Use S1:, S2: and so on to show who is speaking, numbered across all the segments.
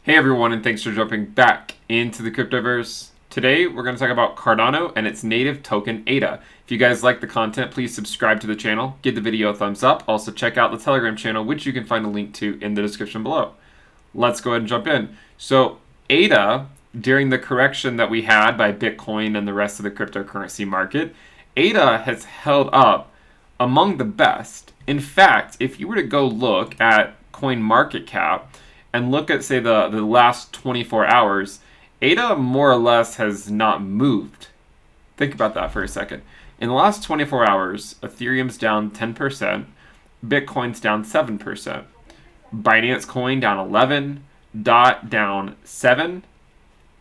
S1: Hey everyone, and thanks for jumping back into the cryptoverse. Today we're going to talk about Cardano and its native token ADA. If you guys like the content, please subscribe to the channel, give the video a thumbs up. Also check out the Telegram channel, which you can find a link to in the description below. Let's go ahead and jump in. So ADA, during the correction that we had by Bitcoin and the rest of the cryptocurrency market, ADA has held up among the best. In fact, if you were to go look at CoinMarketCap and look at, say, the last 24 hours, ADA more or less has not moved. Think about that for a second. In the last 24 hours, Ethereum's down 10%, Bitcoin's down 7%, Binance Coin down 11, DOT down 7.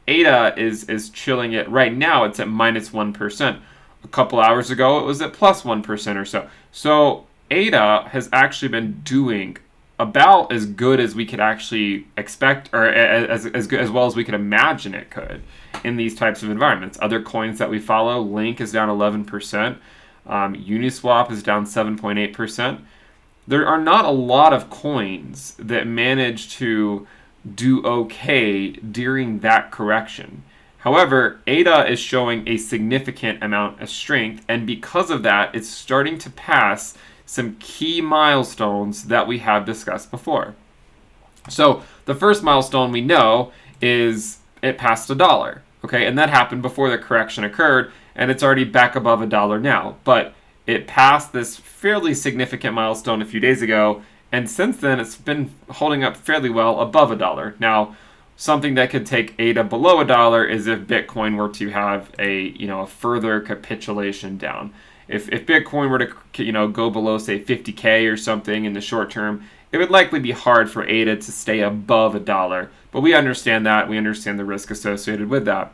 S1: ADA is chilling it. Right now, it's at minus 1%. A couple hours ago, it was at plus 1% or so. So ADA has actually been doing about as good as we could actually expect, or as well as we could imagine it could in these types of environments. Other coins that we follow, Link is down 11%, Uniswap is down 7.8%. There are not a lot of coins that manage to do okay during that correction. However, ADA is showing a significant amount of strength, and because of that, it's starting to pass some key milestones that we have discussed before. So the first milestone we know is it passed $1, okay? And that happened before the correction occurred, and it's already back above $1 now. But it passed this fairly significant milestone a few days ago, and since then it's been holding up fairly well above $1. Now, something that could take ADA below $1 is if Bitcoin were to have a further capitulation down. If Bitcoin were to go below, say, 50K or something in the short term, it would likely be hard for ADA to stay above $1. But we understand that. We understand the risk associated with that.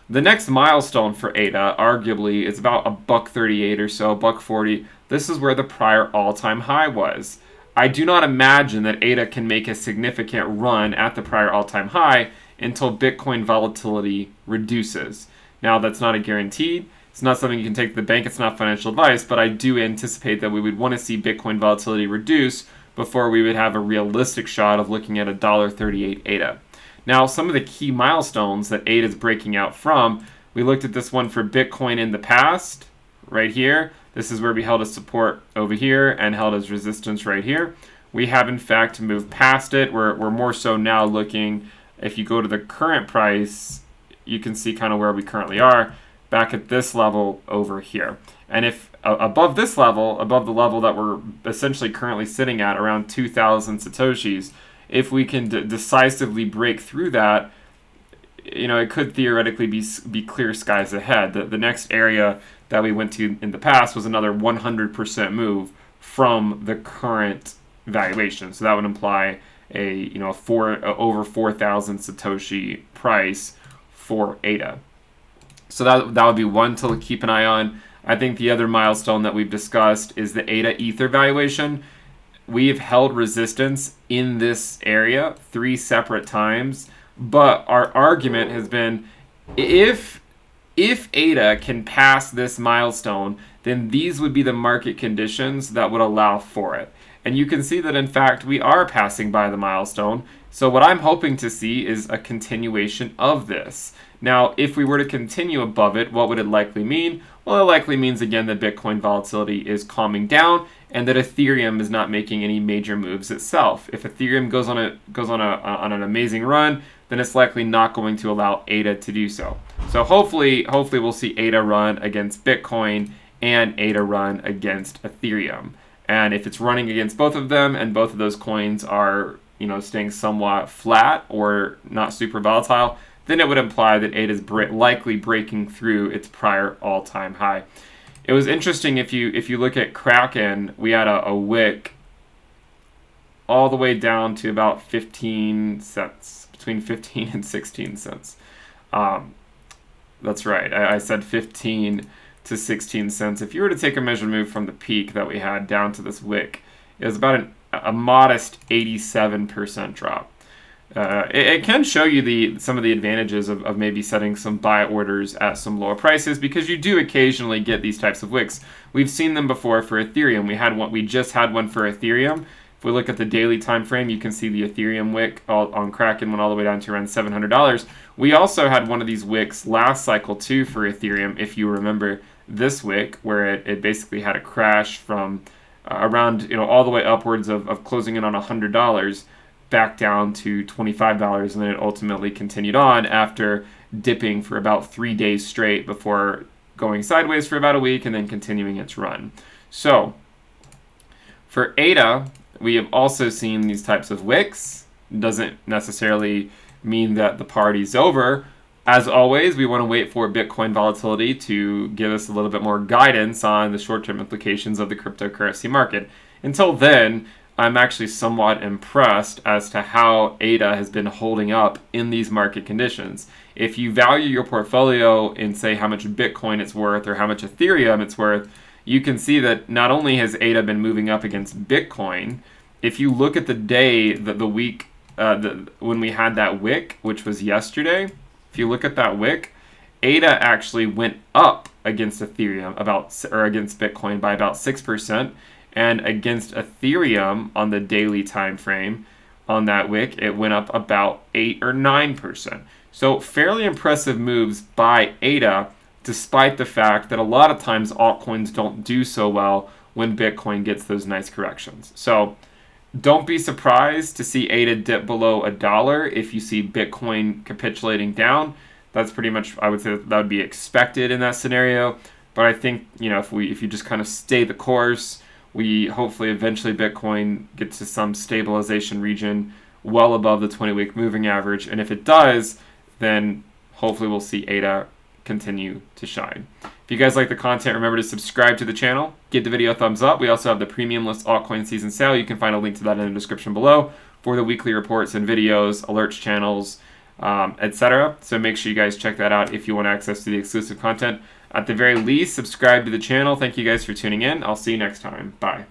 S1: The next milestone for ADA, arguably, is about $1.38 or so, $1.40. This is where the prior all-time high was. I do not imagine that ADA can make a significant run at the prior all-time high until Bitcoin volatility reduces. Now, that's not a guarantee. It's not something you can take to the bank. It's not financial advice, but I do anticipate that we would want to see Bitcoin volatility reduce before we would have a realistic shot of looking at $1.38 ADA. Now, some of the key milestones that ADA is breaking out from, we looked at this one for Bitcoin in the past, right here. This is where we held a support over here and held as resistance right here. We have, in fact, moved past it. We're more so now looking, if you go to the current price, you can see kind of where we currently are, back at this level over here. And if above this level, above the level that we're essentially currently sitting at, around 2,000 Satoshis, if we can decisively break through that, it could theoretically be clear skies ahead. The next area that we went to in the past was another 100% move from the current valuation. So that would imply over 4,000 Satoshi price for ADA. So that would be one to keep an eye on. I think the other milestone that we've discussed is the ADA Ether valuation. We've held resistance in this area 3 separate times, but our argument has been if ADA can pass this milestone, then these would be the market conditions that would allow for it. And you can see that, in fact, we are passing by the milestone. So what I'm hoping to see is a continuation of this. Now, if we were to continue above it, what would it likely mean? Well, it likely means, again, that Bitcoin volatility is calming down and that Ethereum is not making any major moves itself. If Ethereum goes on an amazing run, then it's likely not going to allow ADA to do so. So hopefully we'll see ADA run against Bitcoin and ADA run against Ethereum. And if it's running against both of them and both of those coins are staying somewhat flat or not super volatile, then it would imply that ADA is likely breaking through its prior all-time high. It was interesting, if you look at Kraken, we had a wick all the way down to about 15 cents, between 15 and 16 cents. That's right, I said 15 to 16 cents. If you were to take a measured move from the peak that we had down to this wick, it was about a modest 87% drop. It can show you some of the advantages of maybe setting some buy orders at some lower prices, because you do occasionally get these types of wicks. We've seen them before for Ethereum. We just had one for Ethereum If we look at the daily time frame, you can see the Ethereum wick on Kraken went all the way down to around $700. We also had one of these wicks last cycle too for Ethereum, if you remember this wick, where it basically had a crash from around, all the way upwards of closing in on $100 back down to $25, and then it ultimately continued on after dipping for about 3 days straight before going sideways for about a week and then continuing its run. So for ADA, we have also seen these types of wicks. Doesn't necessarily mean that the party's over. As always, we want to wait for Bitcoin volatility to give us a little bit more guidance on the short-term implications of the cryptocurrency market. Until then, I'm actually somewhat impressed as to how ADA has been holding up in these market conditions. If you value your portfolio in, say, how much Bitcoin it's worth or how much Ethereum it's worth, you can see that not only has ADA been moving up against Bitcoin, if you look at the day, the week, when we had that wick, which was yesterday, if you look at that wick, ADA actually went up against Ethereum against Bitcoin by about 6%, and against Ethereum on the daily time frame on that wick, it went up about 8 or 9%. So fairly impressive moves by ADA, despite the fact that a lot of times altcoins don't do so well when Bitcoin gets those nice corrections. So don't be surprised to see ADA dip below $1 if you see Bitcoin capitulating down. That's pretty much, I would say, that would be expected in that scenario. But I think, if you just kind of stay the course, we hopefully eventually Bitcoin gets to some stabilization region well above the 20-week moving average. And if it does, then hopefully we'll see ADA continue to shine. If you guys like the content, remember to subscribe to the channel, give the video a thumbs up. We also have the premium list altcoin season sale. You can find a link to that in the description below for the weekly reports and videos, alerts channels, etc. So make sure you guys check that out if you want access to the exclusive content. At the very least, subscribe to the channel. Thank you guys for tuning in. I'll see you next time. Bye.